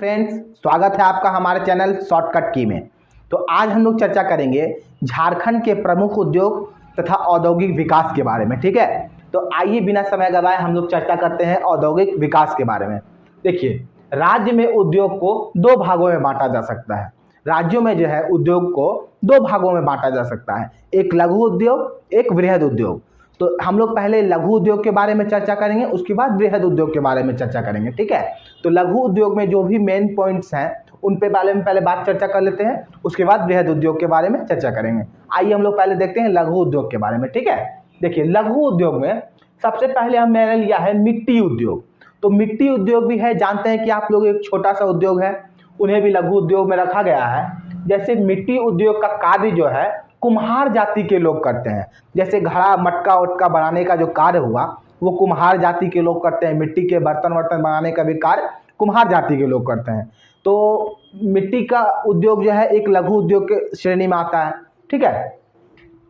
Friends, स्वागत है आपका हमारे चैनल शॉर्टकट की में। तो आज हम लोग चर्चा करेंगे झारखंड के प्रमुख उद्योग तथा औद्योगिक विकास के बारे में। ठीक है, तो आइए बिना समय गवाए हम लोग चर्चा करते हैं औद्योगिक विकास के बारे में। देखिए, राज्य में उद्योग को दो भागों में बांटा जा सकता है। राज्यों में जो है उद्योग को दो भागों में बांटा जा सकता है, एक लघु उद्योग, एक वृहद उद्योग। तो हम लोग पहले लघु उद्योग के बारे में चर्चा करेंगे, उसके बाद वृहद उद्योग के बारे में चर्चा करेंगे। ठीक है, तो लघु उद्योग में जो भी मेन पॉइंट्स हैं उन पे पहले बात चर्चा कर लेते हैं, उसके बाद वृहद उद्योग के बारे में चर्चा करेंगे। आइए हम लोग पहले देखते हैं लघु उद्योग के बारे में। ठीक है, देखिए लघु उद्योग में सबसे पहले हमने लिया है मिट्टी उद्योग। तो मिट्टी उद्योग भी है, जानते हैं कि आप लोग एक छोटा सा उद्योग है, उन्हें भी लघु उद्योग में रखा गया है। जैसे मिट्टी उद्योग का कार्य जो है कुम्हार जाति के लोग करते हैं। जैसे घड़ा मटका उटका बनाने का जो कार्य हुआ वो कुम्हार जाति के लोग करते हैं। मिट्टी के बर्तन वर्तन बनाने का भी कार्य कुम्हार जाति के लोग करते हैं। तो मिट्टी का उद्योग जो है एक लघु उद्योग के श्रेणी में आता है। ठीक है,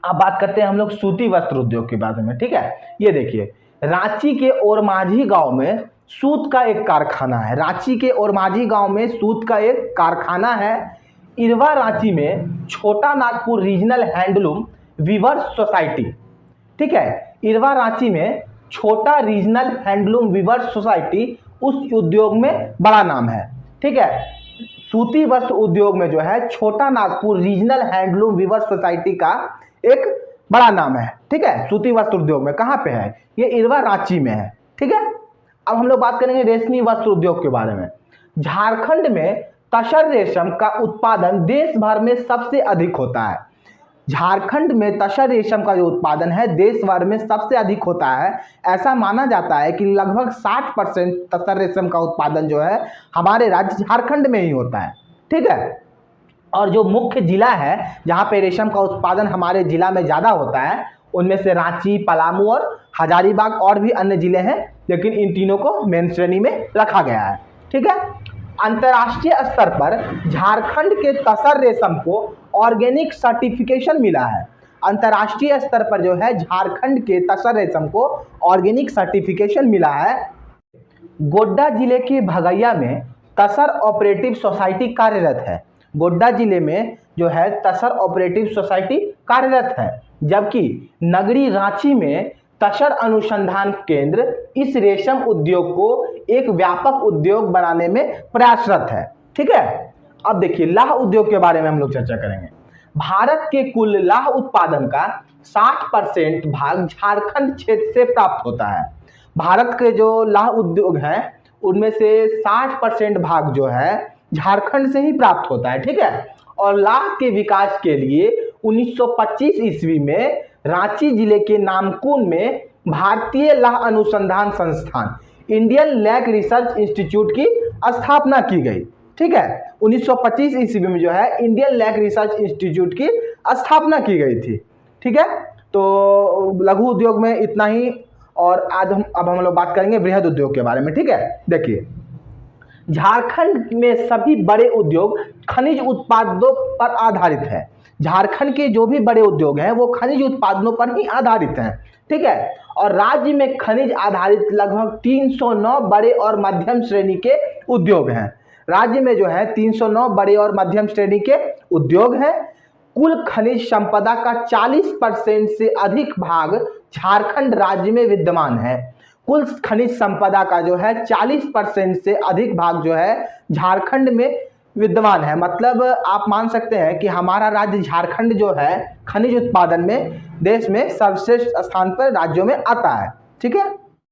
अब बात करते हैं हम लोग सूती वस्त्र उद्योग के बारे में। ठीक है, ये देखिए रांची के ओरमांझी गांव में सूत का एक कारखाना है। रांची के ओरमांझी गांव में सूत का एक कारखाना है। इरवा रांची में Chota Nagpur regional handloom weavers society. ठीक है, इरवा रांची में छोटा रीजनल हैंडलूम वीवर्स सोसाइटी उस उद्योग में बड़ा नाम है। ठीक है, सूती वस्त्र उद्योग में जो है Chota Nagpur regional handloom weavers society का एक बड़ा नाम है। ठीक है, सूती वस्त्र उद्योग में कहाँ पे है? ये इरवा रांची में है। ठीक है, अब हम लोग बात करेंगे रेशमी वस्त्र उद्योग के बारे में। झारखंड में तसर रेशम का उत्पादन देश भर में सबसे अधिक होता है। झारखंड में तसर रेशम का जो उत्पादन है देश भर में सबसे अधिक होता है। ऐसा माना जाता है कि लगभग 60% तसर रेशम का उत्पादन जो है हमारे राज्य झारखंड में ही होता है। ठीक है, और जो मुख्य जिला है जहाँ पे रेशम का उत्पादन हमारे जिला में ज़्यादा होता है उनमें से रांची, पलामू और हजारीबाग और भी अन्य जिले हैं, लेकिन इन तीनों को मेन श्रेणी में रखा गया है। ठीक है, अंतर्राष्ट्रीय स्तर पर झारखंड के तसर रेशम को ऑर्गेनिक सर्टिफिकेशन मिला है। अंतर्राष्ट्रीय स्तर पर जो है झारखंड के तसर रेशम को ऑर्गेनिक सर्टिफिकेशन मिला है। गोड्डा जिले के भगैया में तसर ऑपरेटिव सोसाइटी कार्यरत है। गोड्डा जिले में जो है तसर ऑपरेटिव सोसाइटी कार्यरत है, जबकि नगरी रांची में तसर अनुसंधान केंद्र इस रेशम उद्योग को एक व्यापक उद्योग बनाने में प्रयासरत है। ठीक है, अब देखिए लाह उद्योग के बारे में हम लोग चर्चा करेंगे। भारत के कुल लाह उत्पादन का 60% भाग झारखंड क्षेत्र से प्राप्त होता है। भारत के जो लाह उद्योग हैं उनमें से 60% भाग जो है झारखंड से ही प्राप्त होता है। ठीक है, और लाह के विकास के लिए 1925 ईस्वी में रांची जिले के नामकुम में भारतीय लाह अनुसंधान संस्थान इंडियन लैक रिसर्च इंस्टीट्यूट की स्थापना की गई। ठीक है, 1925 ईस्वी में जो है इंडियन लैक रिसर्च इंस्टीट्यूट की स्थापना की गई थी। ठीक है, तो लघु उद्योग में इतना ही, और आज अब हम लोग बात करेंगे वृहद उद्योग के बारे में। ठीक है, देखिए झारखंड में सभी बड़े उद्योग खनिज उत्पादों पर आधारित है। झारखंड के जो भी बड़े उद्योग हैं वो खनिज उत्पादनों पर ही आधारित हैं। ठीक है, और राज्य में खनिज आधारित लगभग 309 बड़े और मध्यम श्रेणी के उद्योग हैं। राज्य में जो है 309 बड़े और मध्यम श्रेणी के उद्योग हैं। कुल खनिज संपदा का 40% से अधिक भाग झारखंड राज्य में विद्यमान है। कुल खनिज संपदा का जो है 40% से अधिक भाग जो है झारखंड में विद्यमान है। मतलब आप मान सकते हैं कि हमारा राज्य झारखंड जो है खनिज उत्पादन में देश में सर्वश्रेष्ठ स्थान पर राज्यों में आता है। ठीक है,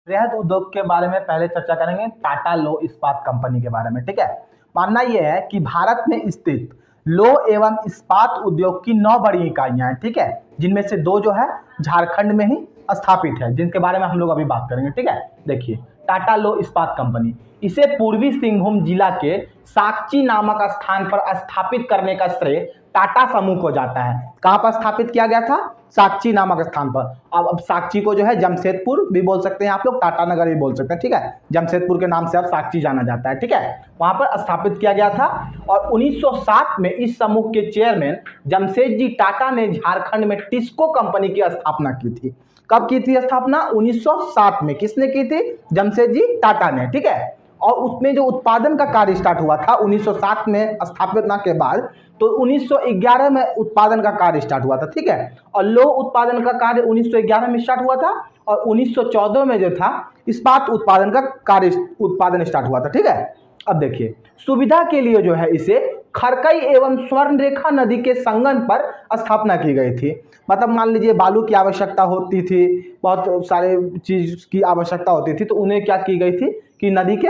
वृहद उद्योग के बारे में पहले चर्चा करेंगे टाटा लो इस्पात कंपनी के बारे में। ठीक है, मानना यह है कि भारत में स्थित लो एवं इस्पात उद्योग की 9 बड़ी इकाइयां हैं। ठीक है, जिनमें से 2 जो है झारखंड में ही स्थापित है, जिनके बारे में हम लोग अभी बात करेंगे। ठीक है, देखिए टाटा लो इस्पात कंपनी, इसे पूर्वी सिंहभूम जिला के साकची नामक स्थान पर स्थापित करने का श्रेय टाटा समूह को जाता है। कहाँ पर स्थापित किया गया था? साकची नामक स्थान पर। अब साकची को जो है जमशेदपुर भी बोल सकते हैं आप लोग, टाटा नगर भी बोल सकते हैं। ठीक है, जमशेदपुर के नाम से अब साकची जाना जाता है। ठीक है, वहां पर स्थापित किया गया था। और 1907 में इस समूह के चेयरमैन जमशेदजी टाटा ने झारखंड में टिस्को कंपनी की स्थापना की थी। कब की थी स्थापना? 1907 में। किसने की थी? जमशेदजी टाटा ने। ठीक है, और उसमें जो उत्पादन का कार्य स्टार्ट हुआ था 1907 में स्थापना के बाद, तो 1911 में उत्पादन का कार्य स्टार्ट हुआ था, ठीक है। और लौह उत्पादन का कार्य 1911 में स्टार्ट हुआ था और 1914 में जो था इस्पात उत्पादन का कार्य उत्पादन स्टार्ट हुआ था, ठीक है। अब देखिए, सुविधा के लिए जो है इसे खरकई एवं स्वर्णरेखा नदी के संगम पर स्थापना की गई थी। मतलब मान लीजिए बालू की आवश्यकता होती थी, बहुत सारे चीज की आवश्यकता होती थी, तो उन्हें क्या की गई थी कि नदी के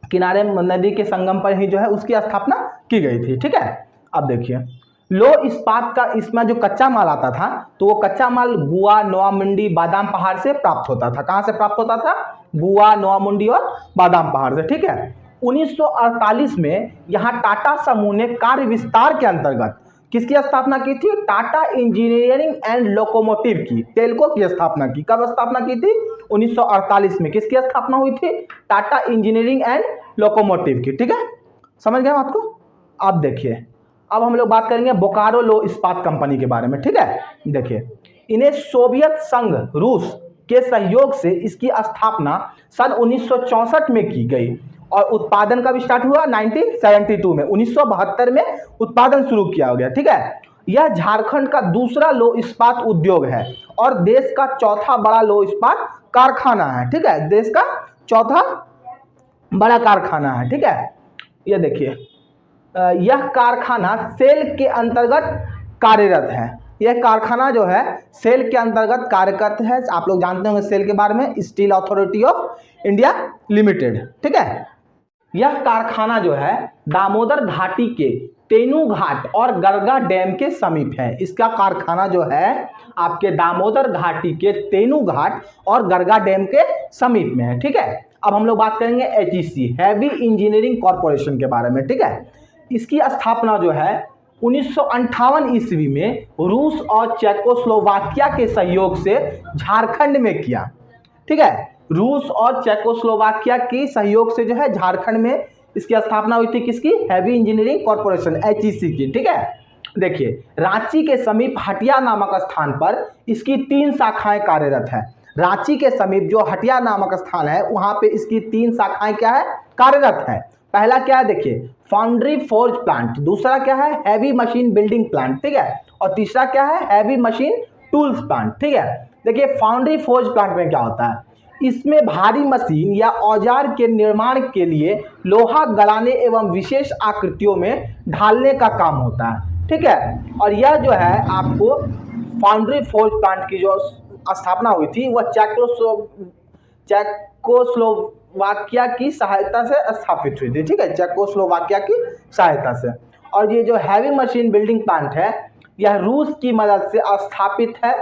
किनारे, नदी के संगम पर ही जो है उसकी स्थापना की गई थी, ठीक है। अब देखिए, लौह इस्पात का इसमें जो कच्चा माल आता था, तो वो कच्चा माल बुआ, नोआमुंडी, बादाम पहाड़ से प्राप्त होता था। कहाँ से प्राप्त होता था? बुआ, नोआमुंडी और बादाम पहाड़ से, ठीक है। 1948 में यहाँ टाटा समूह ने कार्य विस्तार के अंतर्गत किसकी स्थापना की थी? टाटा इंजीनियरिंग एंड लोकोमोटिव की, टेल्को की स्थापना की। कब स्थापना की थी? 1948 में। किसकी स्थापना हुई थी? टाटा इंजीनियरिंग एंड लोकोमोटिव की, ठीक है। समझ गए आपको? अब देखिए, अब हम लोग बात करेंगे बोकारो लौह इस्पात कंपनी के बारे में, ठीक है। देखिए, इन्हें सोवियत संघ रूस के सहयोग से इसकी स्थापना सन 1964 में की गई और उत्पादन कब स्टार्ट हुआ? 1972 में, 1972 में उत्पादन शुरू किया गया, ठीक है। यह झारखंड का दूसरा लौह इस्पात उद्योग है और देश का चौथा बड़ा लौह इस्पात कारखाना है, ठीक है। देश का चौथा बड़ा कारखाना है, ठीक है। ये देखिए, यह कारखाना सेल के अंतर्गत कार्यरत है। यह कारखाना जो है सेल के अंतर्गत कार्यरत है। आप लोग जानते होंगे सेल के बारे में, steel authority of India limited, ठीक है। यह कारखाना जो है दामोदर घाटी के तेनू घाट और गरगा डैम के समीप है। इसका कारखाना जो है आपके दामोदर घाटी के तेनू घाट और गरगा डैम के समीप में है, ठीक है। अब हम लोग बात करेंगे HEC, हैवी इंजीनियरिंग कॉरपोरेशन के बारे में, ठीक है। इसकी स्थापना जो है 1958 ईस्वी में रूस और चेकोस्लोवाकिया के सहयोग से झारखंड में किया, ठीक है। रूस और चेकोस्लोवाकिया की सहयोग से जो है झारखंड में इसकी स्थापना हुई थी। किसकी? हैवी इंजीनियरिंग कॉरपोरेशन, HEC की, ठीक है। देखिए, रांची के समीप हटिया नामक स्थान पर इसकी 3 शाखाएं कार्यरत है। रांची के समीप जो हटिया नामक स्थान है वहां पे इसकी 3 शाखाएं क्या है? कार्यरत है। पहला क्या है? देखिए, फाउंड्री फोर्ज प्लांट। दूसरा क्या है? हैवी मशीन बिल्डिंग प्लांट, ठीक है। और तीसरा क्या है? हैवी मशीन टूल्स प्लांट, ठीक है। देखिए, फाउंड्री फोर्ज प्लांट में क्या होता है? इसमें भारी मशीन या औजार के निर्माण के लिए लोहा गलाने एवं विशेष आकृतियों में ढालने का काम होता है, ठीक है। और यह जो है आपको फाउंड्री फोर्ज प्लांट की जो स्थापना हुई थी वह चेकोस्लोवाकिया की सहायता से स्थापित हुई थी, ठीक है, चेकोस्लोवाकिया की सहायता से। और ये जो हैवी मशीन बिल्डिंग प्लांट है यह रूस की मदद से स्थापित है।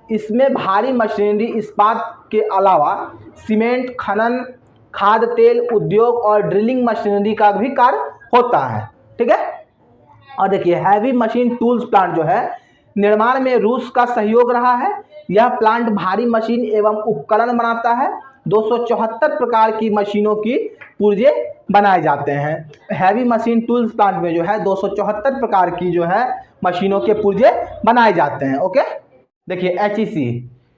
इसमें भारी मशीनरी, इस्पात के अलावा सीमेंट, खनन, खाद्य तेल उद्योग और ड्रिलिंग मशीनरी का भी कार्य होता है, ठीक है। और देखिए, हैवी मशीन टूल्स प्लांट जो है निर्माण में रूस का सहयोग रहा है। यह प्लांट भारी मशीन एवं उपकरण बनाता है। 274 प्रकार की मशीनों की पुर्जे बनाए जाते हैं। हैवी मशीन टूल्स प्लांट में जो है 274 प्रकार की जो है मशीनों के पुर्जे बनाए जाते हैं, ओके। देखिए, HEC,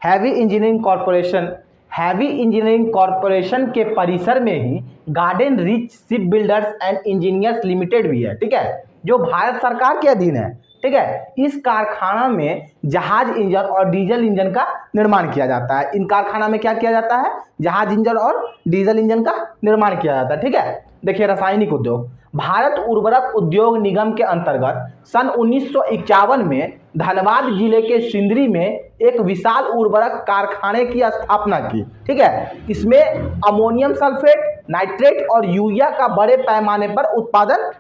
Heavy Engineering Corporation, Heavy Engineering Corporation के परिसर में ही Garden Reach Ship Builders and Engineers Limited भी है, ठीक है, जो भारत सरकार के अधीन है, ठीक है। इस कारखाना में जहाज इंजन और डीजल इंजन का निर्माण किया जाता है। इन कारखाना में क्या किया जाता है? जहाज इंजन और डीजल इंजन का निर्माण किया जाता है, ठीक है। देखिए, रासायनिक उद्योग, भारत उर्वरक उद्योग निगम के अंतर्गत सन 1951 में धनबाद जिले के सिंदरी में एक विशाल उर्वरक कारखाने की स्थापना की, ठीक है। इसमें अमोनियम सल्फेट, नाइट्रेट और यूरिया का बड़े पैमाने पर उत्पादन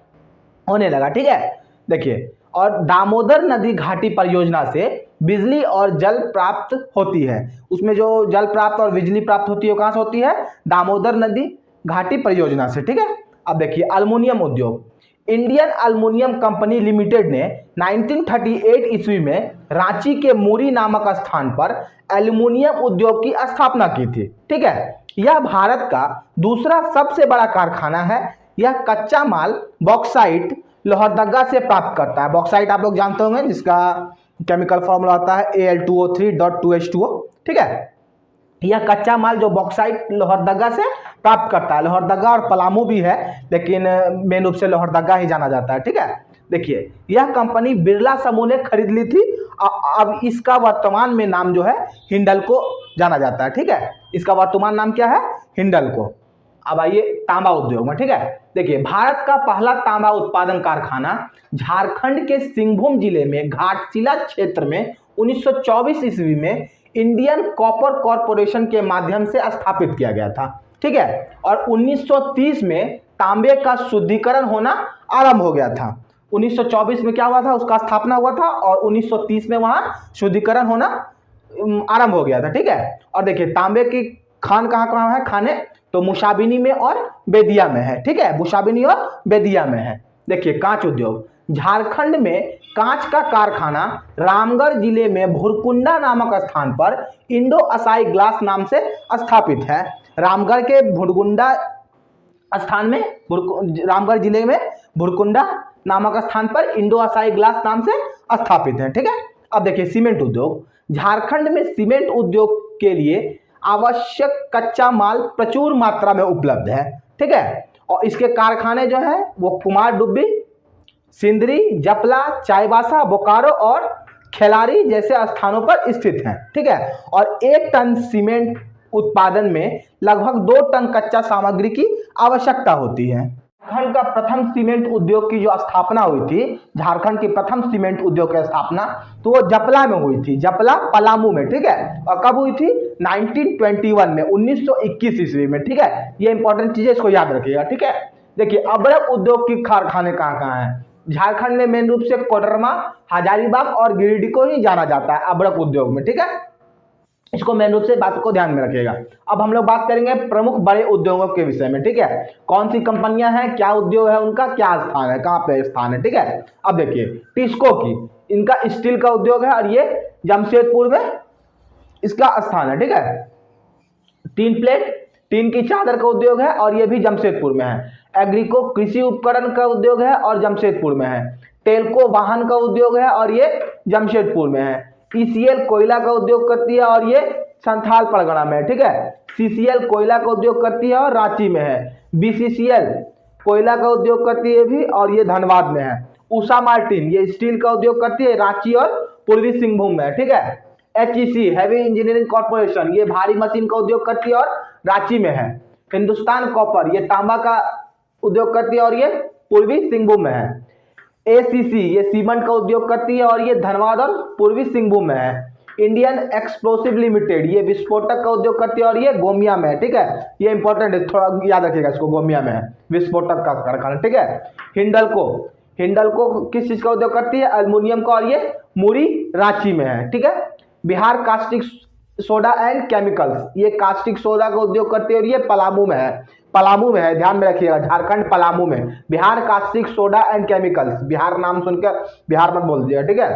होने लगा, ठीक है। देखिए, और दामोदर नदी घाटी परियोजना से बिजली और जल प्राप्त होती है। उसमें जो जल प्राप्त और बिजली प्राप्त होती है कहाँ से होती है? दामोदर नदी घाटी परियोजना से, ठीक है। अब देखिए, अल्युमिनियम उद्योग, इंडियन अल्युमिनियम कंपनी लिमिटेड ने 1938 ईस्वी में रांची के मुरी नामक स्थान पर एल्यूमिनियम उद्योग की स्थापना की थी, ठीक है। यह भारत का दूसरा सबसे बड़ा कारखाना है। यह कच्चा माल बॉक्साइट लोहरदगा से प्राप्त करता है। बॉक्साइट आप लोग जानते होंगे, जिसका केमिकल फॉर्मूला होता है Al2O3.2H2O, ठीक है। यह कच्चा माल जो बॉक्साइट लोहरदगा से प्राप्त करता है। लोहरदगा और पलामू भी है, लेकिन मेन रूप से लोहरदगा ही जाना जाता है। ठीक है, देखिए यह कंपनी बिरला समूह ने खरीद ली थी। अब इसका वर्तमान में नाम जो है हिंडल्को जाना जाता है। ठीक है, इसका वर्तमान नाम क्या है? हिंडल्को। अब आइए तांबा उद्योग में। ठीक है, देखिए भारत का पहला तांबा उत्पादन कारखाना झारखंड के सिंहभूम जिले में घाटशिला क्षेत्र में 1924 ईस्वी में इंडियन कॉपर कॉरपोरेशन के माध्यम से स्थापित किया गया था। ठीक है, और 1930 में तांबे का शुद्धिकरण होना आरंभ हो गया था। 1924 में क्या हुआ था? उसका स्थापना हुआ था और 1930 में वहां शुद्धिकरण होना आरंभ हो गया था। ठीक है, और देखिए तांबे की खान कहाँ कहाँ है? खाने तो मुसाबिनी में और बेदिया में है। ठीक है, मुसाबिनी और बेदिया में है। देखिए कांच उद्योग, झारखंड में कांच का कारखाना रामगढ़ जिले में भुरकुंडा नामक स्थान पर इंडो असाई ग्लास नाम से स्थापित है। रामगढ़ के भुरकुंडा स्थान में, रामगढ़ जिले में भुरकुंडा नामक स्थान पर इंडो असाई ग्लास नाम से स्थापित है। ठीक है, अब देखिए सीमेंट उद्योग, झारखंड में सीमेंट उद्योग के लिए आवश्यक कच्चा माल प्रचुर मात्रा में उपलब्ध है। ठीक है, और इसके कारखाने जो है वो कुमार डुब्बी, सिंदरी, जपला, चाईबासा, बोकारो और खेलारी जैसे स्थानों पर स्थित हैं। ठीक है, और 1 टन सीमेंट उत्पादन में लगभग 2 टन कच्चा सामग्री की आवश्यकता होती है। झारखंड का प्रथम सीमेंट उद्योग की जो स्थापना हुई थी, झारखंड की प्रथम सीमेंट उद्योग की स्थापना तो वो जपला में हुई थी, जपला पलामू में। ठीक है, और कब हुई थी? 1921 में, 1921 ईस्वी में। ठीक है, ये इंपॉर्टेंट चीजें, इसको याद रखिएगा। ठीक है, देखिए अब्रक उद्योग के कारखाने कहाँ कहाँ हैं? झारखंड में मेन रूप से कोडरमा, हजारीबाग और गिरिडीह को ही जाना जाता है अब्रक उद्योग में। ठीक है, इसको मेन रूप से बात को ध्यान में रखिएगा। अब हम लोग बात करेंगे प्रमुख बड़े उद्योगों के विषय में। ठीक है, कौन सी कंपनियां हैं, क्या उद्योग है, उनका क्या स्थान है, कहाँ पे स्थान है। ठीक है, अब देखिए टिस्को की, इनका स्टील का उद्योग है और ये जमशेदपुर में इसका स्थान है। ठीक है, टीन प्लेट, टीन की चादर का उद्योग है और ये भी जमशेदपुर में है। एग्रीको कृषि उपकरण का उद्योग है और जमशेदपुर में है। टेल्को वाहन का उद्योग है और ये जमशेदपुर में है। ईसीएल कोयला का उद्योग करती है और ये संथाल परगना में है। ठीक है, सीसीएल कोयला का उद्योग करती है और रांची में है। बीसीसीएल कोयला का उद्योग करती है भी और ये धनबाद में है। उषा मार्टिन ये स्टील का उद्योग करती है, रांची और पूर्वी सिंहभूम में है। ठीक है, एचईसी हैवी इंजीनियरिंग कॉर्पोरेशन ये भारी मशीन का उद्योग करती है और रांची में है। हिंदुस्तान कॉपर ये तांबा का उद्योग करती है और ये पूर्वी सिंहभूम में है। एसीसी ये सीमेंट का उद्योग करती है और ये धनबाद और पूर्वी सिंहभूम में है। इंडियन एक्सप्लोसिव लिमिटेड ये विस्फोटक का उद्योग करती है और ये गोमिया में है। ठीक है, ये इंपॉर्टेंट है, थोड़ा याद रखिएगा इसको, गोमिया में है विस्फोटक का कारखाना। ठीक है, हिंडल्को, हिंडल्को किस चीज का उद्योग करती है? एल्युमिनियम का और ये मुरी रांची में है। ठीक है, Bihar caustic soda and chemicals ये कास्टिक सोडा का उद्योग करती है और ये पलामू में है। पलामू में है, ध्यान में रखिएगा, झारखंड पलामू में Bihar caustic soda and chemicals. Bihar नाम सुनकर बिहार मत बोल दिया। ठीक है,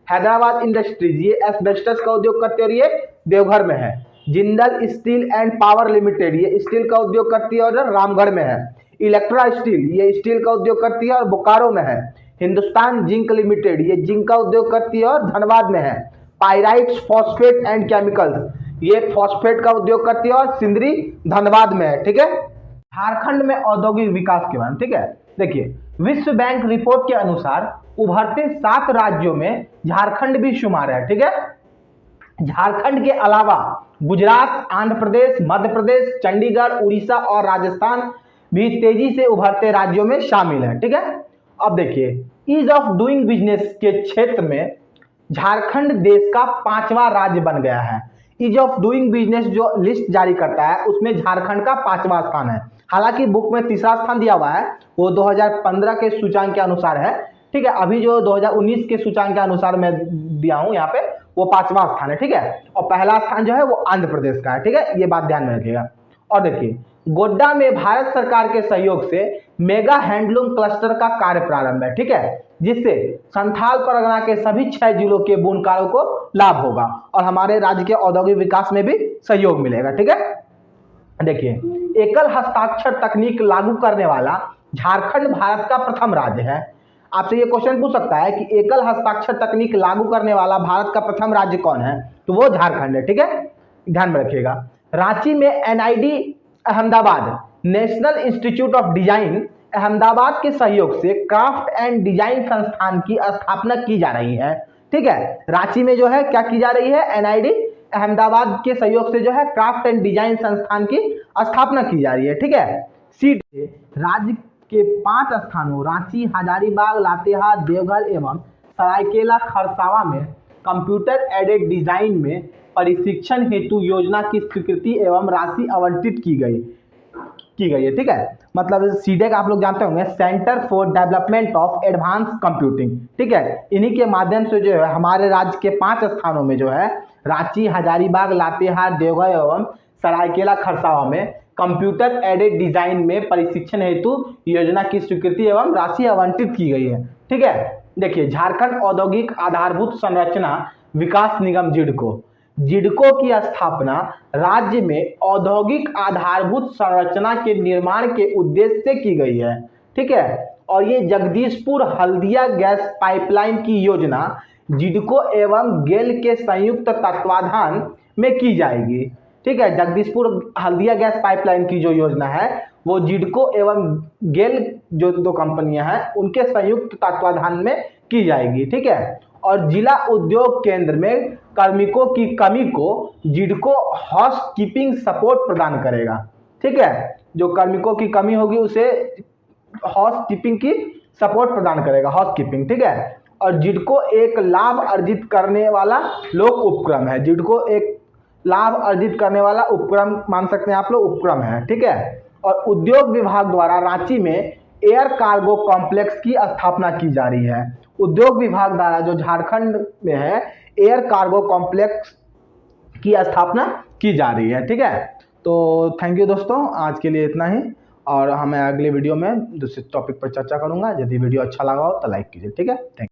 हैदराबाद इंडस्ट्रीज ये एस्बेस्टस का उद्योग करती है और ये देवघर में है। Jindal steel and power limited ये स्टील का उद्योग करती है और रामगढ़ में है। इलेक्ट्रा स्टील ये स्टील का उद्योग करती है और बोकारो में है। हिंदुस्तान जिंक लिमिटेड ये जिंक का उद्योग करती है और धनबाद में है। पायराइट्स फॉस्फेट एंड केमिकल्स ये फॉस्फेट का उद्योग करती है और सिंदरी धनबाद में है। ठीक है, झारखंड में औद्योगिक विकास के बारे में। ठीक है, देखिए विश्व बैंक रिपोर्ट के अनुसार उभरते 7 राज्यों में झारखंड भी शुमार है। ठीक है, झारखंड के अलावा गुजरात, आंध्र प्रदेश, मध्य प्रदेश, चंडीगढ़, उड़ीसा और राजस्थान भी तेजी से उभरते राज्यों में शामिल है। ठीक है, अब देखिए ईज ऑफ डूइंग बिजनेस के क्षेत्र में झारखंड देश का 5वां राज्य बन गया है। ईज ऑफ डूइंग बिजनेस जो लिस्ट जारी करता है उसमें झारखंड का 5वां स्थान है। हालांकि बुक में 3रा स्थान दिया हुआ है, वो 2015 के सूचांक के अनुसार है। ठीक है, अभी जो 2019 के सूचांक के अनुसार मैं दिया हूं यहाँ पे वो 5वां स्थान है। ठीक है, और पहला स्थान जो है वो आंध्र प्रदेश का है। ठीक है, ये बात ध्यान में रखिएगा। और देखिए गोड्डा में भारत सरकार के सहयोग से मेगा हैंडलूम क्लस्टर का कार्य प्रारंभ है। ठीक है, जिससे संथाल परगना के सभी 6 जिलों के बुनकारों को लाभ होगा और हमारे राज्य के औद्योगिक विकास में भी सहयोग मिलेगा। ठीक है, देखिए एकल हस्ताक्षर तकनीक लागू करने वाला झारखंड भारत का प्रथम राज्य है। आपसे ये क्वेश्चन पूछ सकता है कि एकल हस्ताक्षर तकनीक लागू करने वाला भारत का प्रथम राज्य कौन है, तो वो झारखंड है। ठीक है, ध्यान में रखिएगा। रांची में NID Ahmedabad national institute of design Ahmedabad के सहयोग से क्राफ्ट एंड डिजाइन संस्थान की स्थापना की जा रही है। ठीक है, रांची में जो है क्या की जा रही है, एनआईडी अहमदाबाद के सहयोग से जो है क्राफ्ट एंड डिजाइन संस्थान की स्थापना की जा रही है। ठीक है, सीट राज्य के 5 स्थानों रांची, हजारीबाग, लातेहार, देवघर एवं सरायकेला खरसावा में कंप्यूटर एडेड डिजाइन में प्रशिक्षण हेतु योजना की स्वीकृति एवं राशि आवंटित की गई है। ठीक है, मतलब सीडेक आप लोग जानते होंगे, centre for development of advance computing. ठीक है, इन्हीं के माध्यम से जो है हमारे राज्य के 5 स्थानों में जो है रांची, हजारीबाग, लातेहार, देवघर एवं सरायकेला खरसावा में कंप्यूटर एडेड डिजाइन में प्रशिक्षण हेतु योजना की स्वीकृति एवं राशि आवंटित की गई है। ठीक है, देखिए झारखंड औद्योगिक आधारभूत संरचना विकास निगम जिडको की स्थापना राज्य में औद्योगिक आधारभूत संरचना के निर्माण के उद्देश्य से की गई है। ठीक है, और ये जगदीशपुर हल्दिया गैस पाइपलाइन की योजना जिडको एवं गेल के संयुक्त तत्वाधान में की जाएगी। ठीक है, जगदीशपुर हल्दिया गैस पाइपलाइन की जो योजना है वो जिडको एवं गेल जो 2 कंपनियां हैं उनके संयुक्त तत्वाधान में की जाएगी। ठीक है, और जिला उद्योग केंद्र में कार्मिकों की कमी को जिडको हाउस कीपिंग सपोर्ट प्रदान करेगा। ठीक है, जो कार्मिकों की कमी होगी उसे हाउस कीपिंग की सपोर्ट प्रदान करेगा, हाउस कीपिंग। ठीक है, और जिडको एक लाभ अर्जित करने वाला लोक उपक्रम है। जिडको एक लाभ अर्जित करने वाला उपक्रम मान सकते हैं आप लोग, उपक्रम है। ठीक है, और उद्योग विभाग द्वारा रांची में एयर कार्गो कॉम्प्लेक्स की स्थापना की जा रही है। उद्योग विभाग द्वारा जो झारखंड में है एयर कार्गो कॉम्प्लेक्स की स्थापना की जा रही है। ठीक है, तो थैंक यू दोस्तों, आज के लिए इतना ही, और हमें अगले वीडियो में दूसरे टॉपिक पर चर्चा करूंगा। यदि वीडियो अच्छा लगा हो तो लाइक कीजिए। ठीक है, थैंक यू।